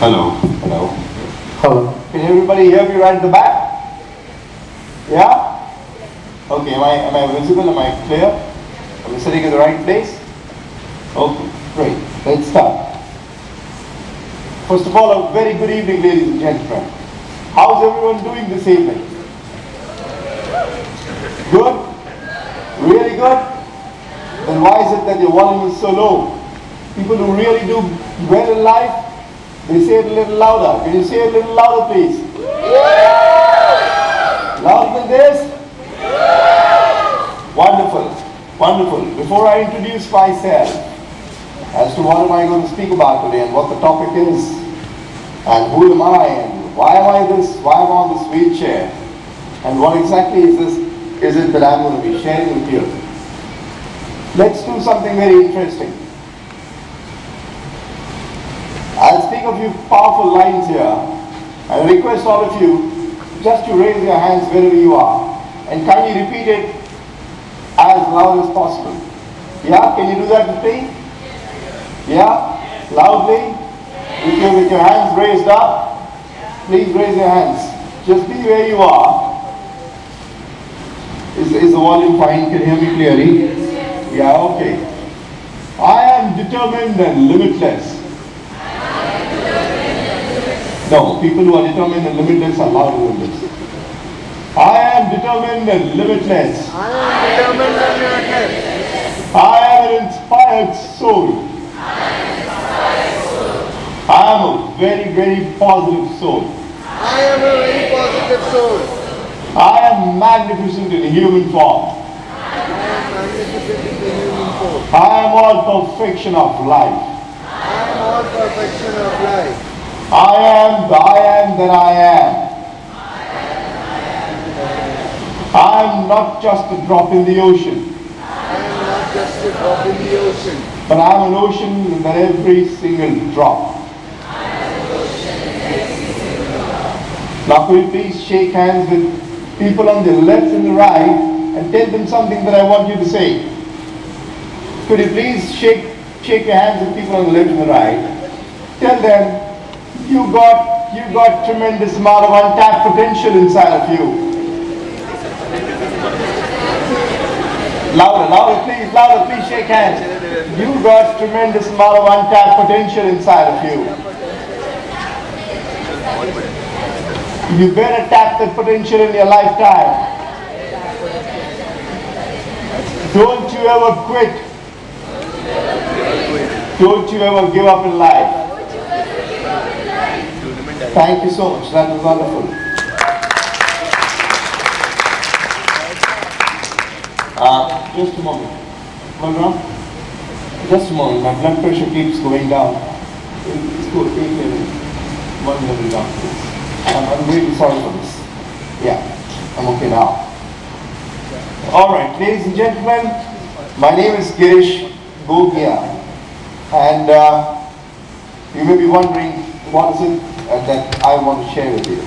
Hello. Hello. Hello. Can everybody hear me right at the back? Yeah? Okay, am I visible? Am I clear? Am I sitting in the right place? Okay, great. Let's start. First of all, a very good evening, ladies and gentlemen. How's everyone doing this evening? Good? Really good? Then why is it that your volume is so low? People who really do well in life, they say it a little louder. Can you say it a little louder, please? Louder than this? Wonderful. Wonderful. Before I introduce myself as to what am I going to speak about today and what the topic is and who am I and why am I on this wheelchair and what exactly is it that I'm going to be sharing with you. Let's do something very interesting. I'll speak a few powerful lines here and request all of you just to raise your hands wherever you are and kindly repeat it as loud as possible. Yeah, can you do that with me? Yeah, loudly, with your hands raised up. Please raise your hands. Just be where you are. Is the volume fine? Can you hear me clearly? Yeah, okay. I am determined and limitless. No, people who are determined and limitless are louder than this. I am determined and limitless. I am determined and limitless. I am an inspired soul. I am a very, very positive soul. I am a very positive soul. I am magnificent in human form. I am magnificent in the human form. I am all perfection of life. I am all perfection of life. I am the I am that I am. I am not just a drop in the ocean. I am not just a drop in the ocean. But I am an ocean in every single drop. Now could you please shake hands with people on the left and the right and tell them something that I want you to say. Could you please shake your hands with people on the left and the right. Tell them you got tremendous amount of untapped potential inside of you. Louder, please shake hands. You got tremendous amount of untapped potential inside of you. You better tap that potential in your lifetime. Don't you ever quit. Don't you ever give up in life. Thank you so much. That was wonderful. Just a moment. Just a moment. My blood pressure keeps going down. It's good. One level down. I'm really sorry for this. Yeah, I'm okay now. All right, ladies and gentlemen, my name is Girish Gogia, and you may be wondering what is it that I want to share with you.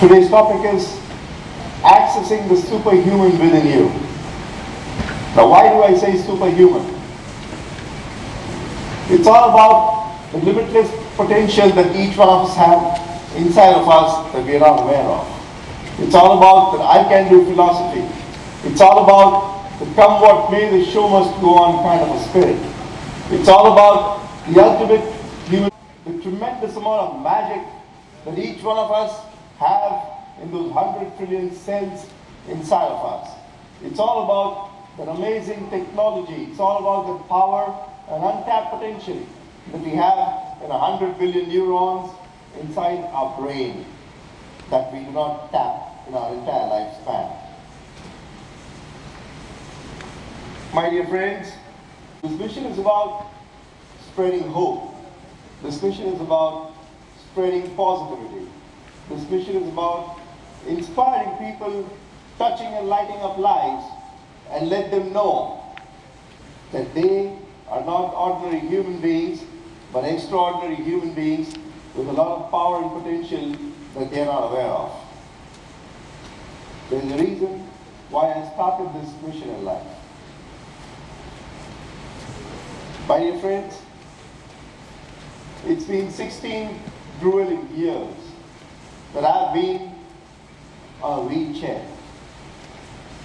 Today's topic is accessing the superhuman within you. Now, why do I say superhuman? It's all about the limitless potential that each one of us have inside of us that we are not aware of. It's all about that I can do philosophy. It's all about the come what may, the show must go on kind of a spirit. It's all about the ultimate human, the tremendous amount of magic that each one of us have in those 100 trillion cells inside of us. It's all about that amazing technology. It's all about the power and untapped potential that we have in 100 billion neurons inside our brain that we do not tap in our entire lifespan. My dear friends, this mission is about spreading hope. This mission is about spreading positivity. This mission is about inspiring people, touching and lighting up lives, and let them know that they are not ordinary human beings, but extraordinary human beings with a lot of power and potential that they are not aware of. There is a reason why I started this mission in life. My dear friends, It's been 16 grueling years that I've been on a wheelchair.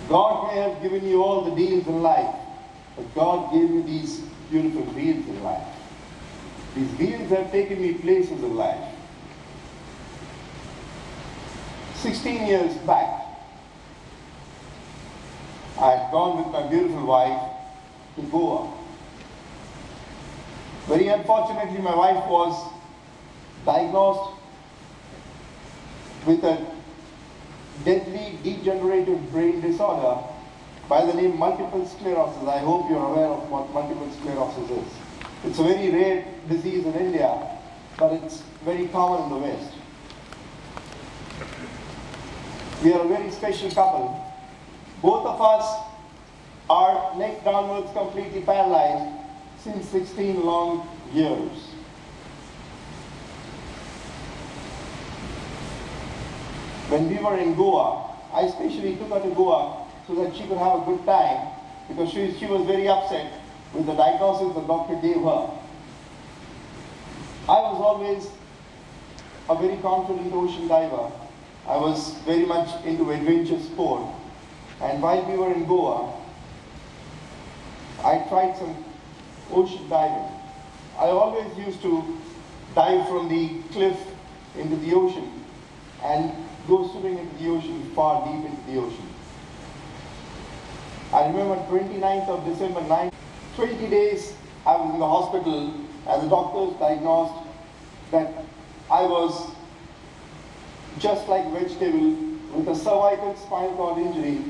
God may have given you all the deals in life, but God gave you these beautiful wheels in life. These wheels have taken me places in life. 16 years back, I had gone with my beautiful wife to Goa. Very unfortunately, my wife was diagnosed with a deadly degenerative brain disorder by the name multiple sclerosis. I hope you're aware of what multiple sclerosis is. It's a very rare disease in India, but it's very common in the West. We are a very special couple. Both of us are neck downwards completely paralyzed since 16 long years. When we were in Goa, I especially took her to Goa so that she could have a good time, because she was very upset with the diagnosis the doctor gave her. I was always a very confident ocean diver. I was very much into adventure sport, and while we were in Goa, I tried some ocean diving. I always used to dive from the cliff into the ocean and go swimming into the ocean, far deep into the ocean. I remember 29th of December 20 days I was in the hospital, and the doctors diagnosed that I was just like a vegetable with a cervical spinal cord injury,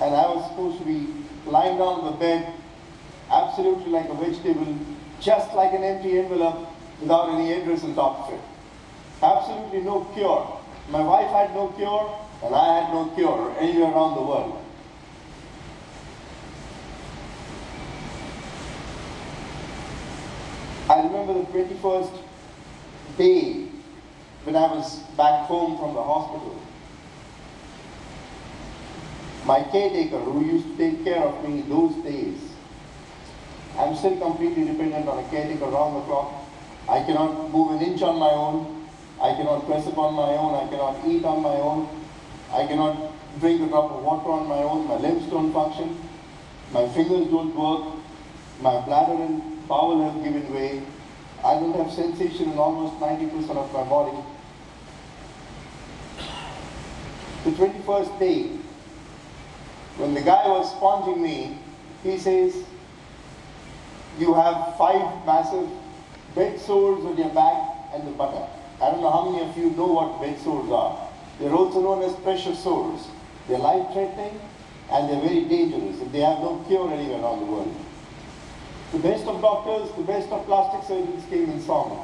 and I was supposed to be lying down on the bed absolutely like a vegetable, just like an empty envelope without any address on top of it. Absolutely no cure. My wife had no cure, and I had no cure anywhere around the world. I remember the 21st day when I was back home from the hospital. My caretaker, who used to take care of me those days, I'm still completely dependent on a caretaker around the clock. I cannot move an inch on my own. I cannot press up on my own. I cannot eat on my own. I cannot drink a drop of water on my own. My limbs don't function. My fingers don't work. My bladder and bowel have given way. I don't have sensation in almost 90% of my body. The 21st day, when the guy was sponging me, he says, "You have 5 massive bed sores on your back and the buttock." I don't know how many of you know what bed sores are. They're also known as pressure sores. They're life-threatening and they're very dangerous, and they have no cure anywhere around the world. The best of doctors, the best of plastic surgeons came and saw me.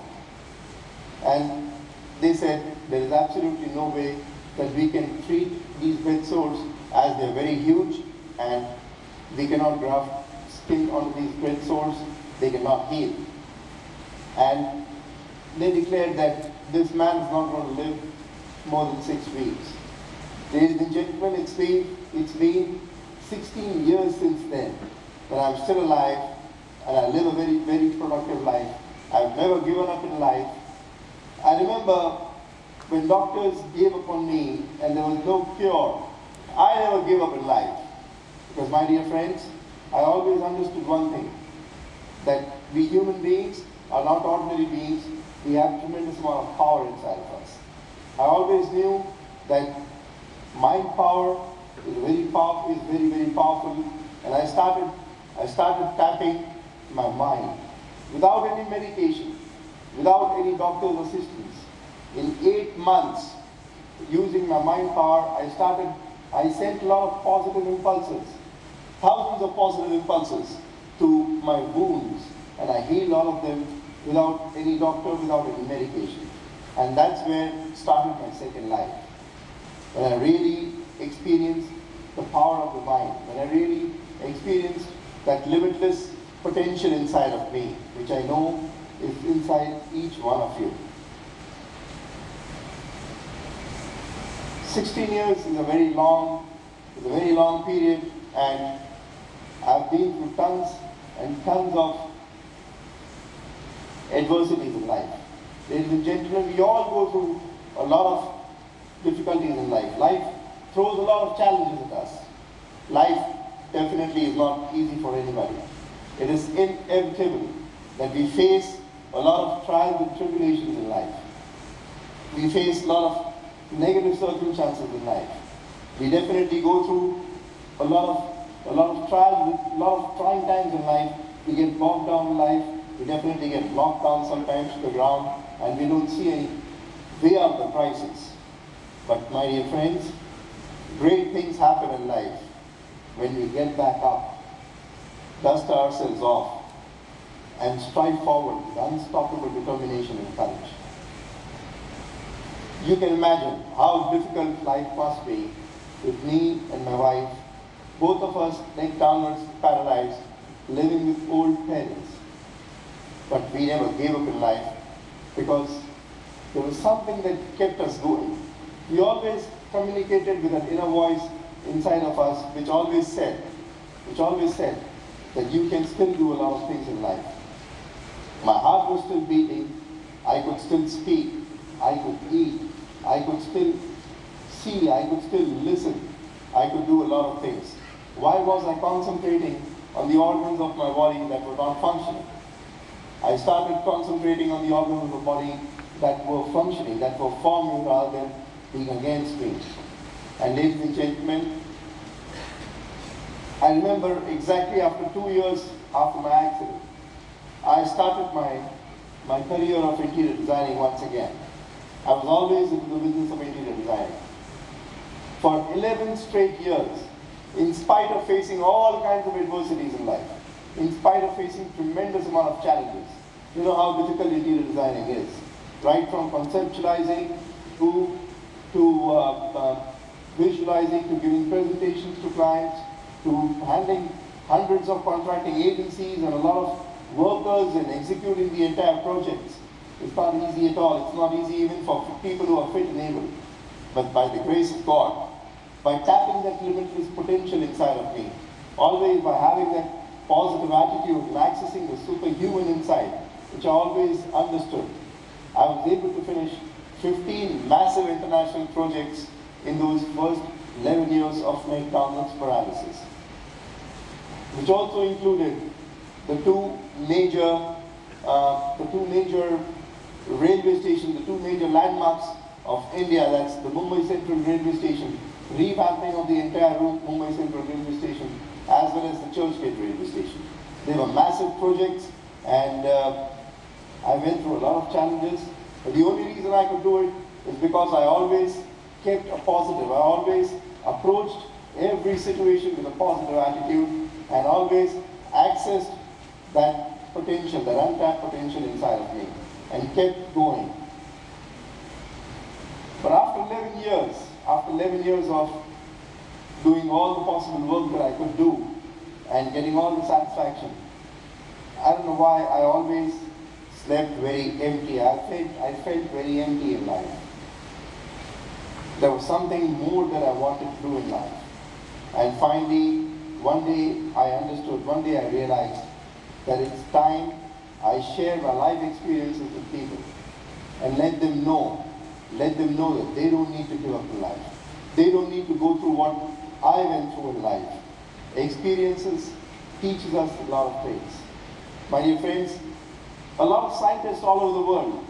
And they said, there is absolutely no way that we can treat these bed sores, as they're very huge and we cannot graft skin onto these bed sores. They cannot heal. And they declared that this man is not going to live more than 6 weeks. Ladies and gentlemen, it's been 16 years since then that I'm still alive, and I live a very, very productive life. I've never given up in life. I remember when doctors gave up on me and there was no cure, I never gave up in life. Because, my dear friends, I always understood one thing, that we human beings are not ordinary beings. We have a tremendous amount of power inside of us. I always knew that mind power is very, very powerful, and I started tapping my mind without any medication, without any doctor's assistance. In 8 months, using my mind power, I sent a lot of positive impulses, thousands of positive impulses to my wounds, and I healed all of them without any doctor, without any medication. And that's where started my second life. When I really experienced the power of the mind, when I really experienced that limitless potential inside of me, which I know is inside each one of you. 16 years is a very long period, and I've been through tons and tons of adversities in life. Ladies and gentlemen, we all go through a lot of difficulties in life. Life throws a lot of challenges at us. Life definitely is not easy for anybody. It is inevitable that we face a lot of trials and tribulations in life. We face a lot of negative circumstances in life. We definitely go through a lot of trials, a lot of trying times in life. We get bogged down in life. We definitely get knocked down sometimes to the ground, and we don't see any way out of the crisis. But my dear friends, great things happen in life when we get back up, dust ourselves off, and stride forward with unstoppable determination and courage. You can imagine how difficult life must be with me and my wife, both of us neck downwards, paralyzed, living with old parents. But we never gave up in life because there was something that kept us going. We always communicated with an inner voice inside of us which always said that you can still do a lot of things in life. My heart was still beating, I could still speak, I could eat, I could still see, I could still listen, I could do a lot of things. Why was I concentrating on the organs of my body that were not functioning? I started concentrating on the organs of the body that were functioning, that were forming rather than being against me. And ladies and gentlemen, I remember exactly after 2 years after my accident, I started my career of interior designing once again. I was always into the business of interior designing. For 11 straight years, in spite of facing all kinds of adversities in life, in spite of facing tremendous amount of challenges. You know how difficult interior designing is. Right from conceptualizing to visualizing, to giving presentations to clients, to handling hundreds of contracting agencies and a lot of workers and executing the entire projects. It's not easy at all. It's not easy even for people who are fit and able. But by the grace of God, by tapping that limitless potential inside of me, always by having that positive attitude and accessing the superhuman inside, which I always understood, I was able to finish 15 massive international projects in those first 11 years of my downwards paralysis, which also included the two major railway stations, the two major landmarks of India. That's the Mumbai Central Railway Station, revamping of the entire route, Mumbai Central Railway Station, as well as the Churchgate Railway Station. They were massive projects, and I went through a lot of challenges. But the only reason I could do it is because I always kept a positive. I always approached every situation with a positive attitude and always accessed that potential, that untapped potential inside of me, and kept going. But after 11 years of doing all the possible work that I could do and getting all the satisfaction, I don't know why I always slept very empty. I felt very empty in life. There was something more that I wanted to do in life. And finally, one day I understood, one day I realized that it's time I share my life experiences with people and let them know that they don't need to give up in life. They don't need to go through what I went through in life. Experiences teaches us a lot of things. My dear friends, a lot of scientists all over the world,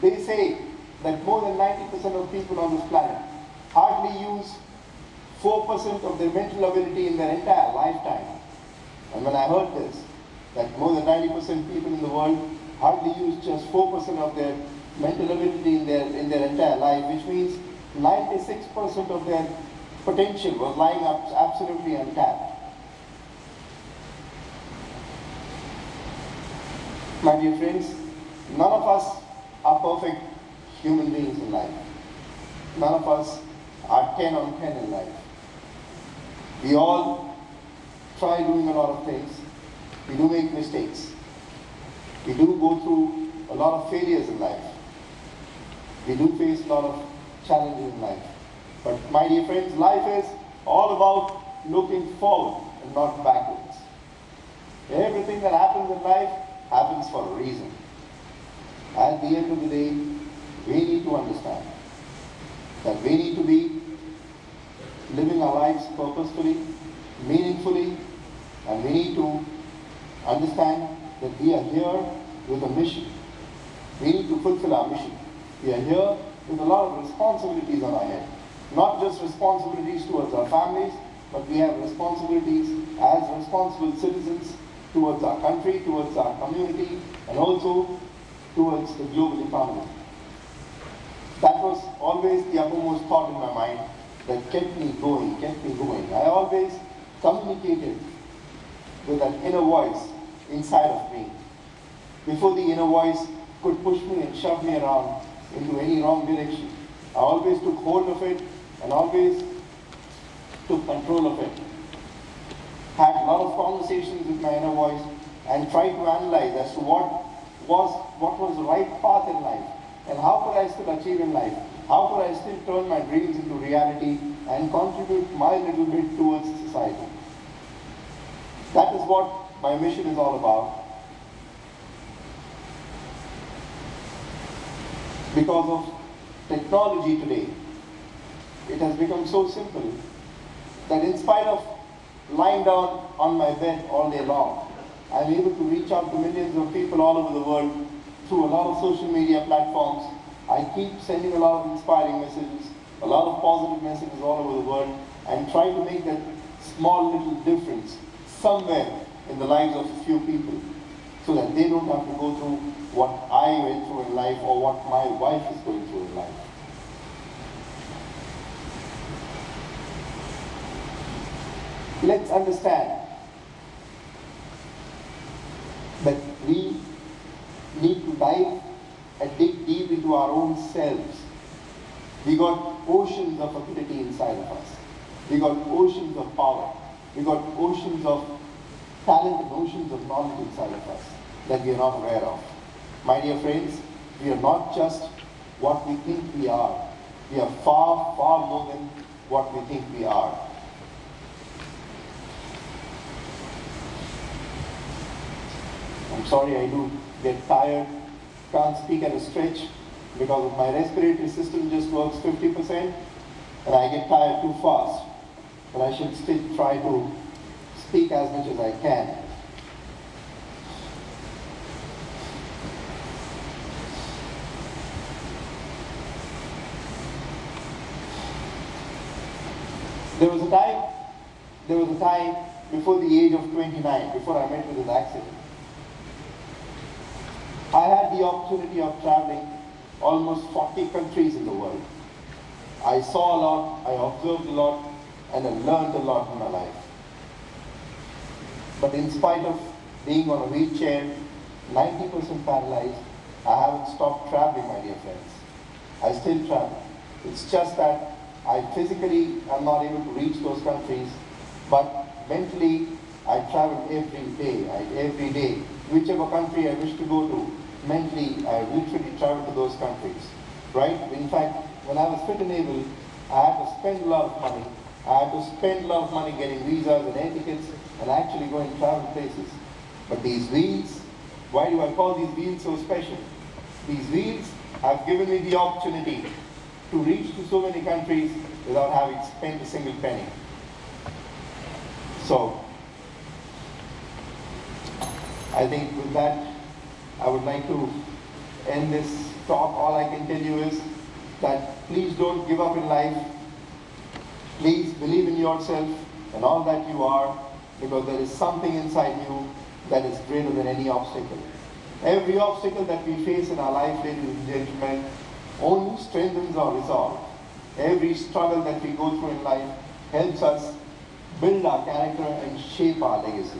they say that more than 90% of people on this planet hardly use 4% of their mental ability in their entire lifetime. And when I heard this, that more than 90% people in the world hardly use just 4% of their mental ability in their entire life, which means 96% of their potential was lying up absolutely untapped. My dear friends, none of us are perfect human beings in life. None of us are 10 on 10 in life. We all try doing a lot of things. We do make mistakes. We do go through a lot of failures in life. We do face a lot of challenges in life. But my dear friends, life is all about looking forward and not backwards. Everything that happens in life happens for a reason. At the end of the day, we need to understand that we need to be living our lives purposefully, meaningfully, and we need to understand that we are here with a mission. We need to fulfill our mission. We are here with a lot of responsibilities on our head. Not just responsibilities towards our families, but we have responsibilities as responsible citizens towards our country, towards our community, and also towards the global economy. That was always the uppermost thought in my mind that kept me going. I always communicated with that inner voice inside of me. Before the inner voice could push me and shove me around into any wrong direction, I always took hold of it and always took control of it. Had a lot of conversations with my inner voice and tried to analyze as to what was the right path in life and how could I still achieve in life. How could I still turn my dreams into reality and contribute my little bit towards society? That is what my mission is all about. Because of technology today, it has become so simple that in spite of lying down on my bed all day long, I'm able to reach out to millions of people all over the world through a lot of social media platforms. I keep sending a lot of inspiring messages, a lot of positive messages all over the world, and try to make that small little difference somewhere in the lives of a few people so that they don't have to go through what I went through in life or what my wife is going through in life. Let's understand that we need to dive and dig deep into our own selves. We got oceans of ability inside of us. We got oceans of power. We got oceans of talent and oceans of knowledge inside of us that we are not aware of. My dear friends, we are not just what we think we are. We are far, far more than what we think we are. I'm sorry, I do get tired, can't speak at a stretch because my respiratory system just works 50% and I get tired too fast. But I should still try to speak as much as I can. There was a time before the age of 29, before I met with this accident. I had the opportunity of traveling almost 40 countries in the world. I saw a lot, I observed a lot, and I learned a lot in my life. But in spite of being on a wheelchair, 90% paralyzed, I haven't stopped traveling, my dear friends. I still travel. It's just that I physically am not able to reach those countries, but mentally I travel every day. Whichever country I wish to go to, mentally I literally travel to those countries, right? In fact, when I was fit and able, I had to spend a lot of money. I had to spend a lot of money getting visas and air tickets and actually going to travel places. But these wheels, why do I call these wheels so special? These wheels have given me the opportunity to reach to so many countries without having spent a single penny. So, I think with that, I would like to end this talk. All I can tell you is that please don't give up in life. Please believe in yourself and all that you are, because there is something inside you that is greater than any obstacle. Every obstacle that we face in our life, ladies and gentlemen, only strengthens our resolve. Every struggle that we go through in life helps us build our character and shape our legacy.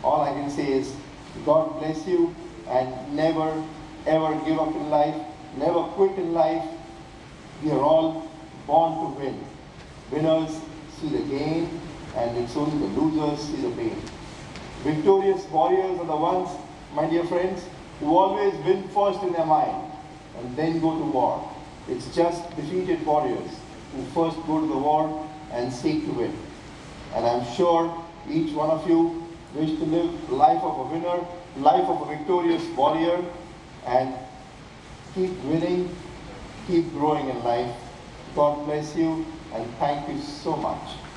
All I can say is, God bless you, and never ever give up in life, never quit in life. We are all born to win. Winners see the gain, and it's only the losers see the pain. Victorious warriors are the ones, my dear friends, who always win first in their mind and then go to war. It's just defeated warriors who first go to the war and seek to win. And I'm sure each one of you wish to live a life of a winner, life of a victorious warrior, and keep winning, keep growing in life. God bless you, and thank you so much.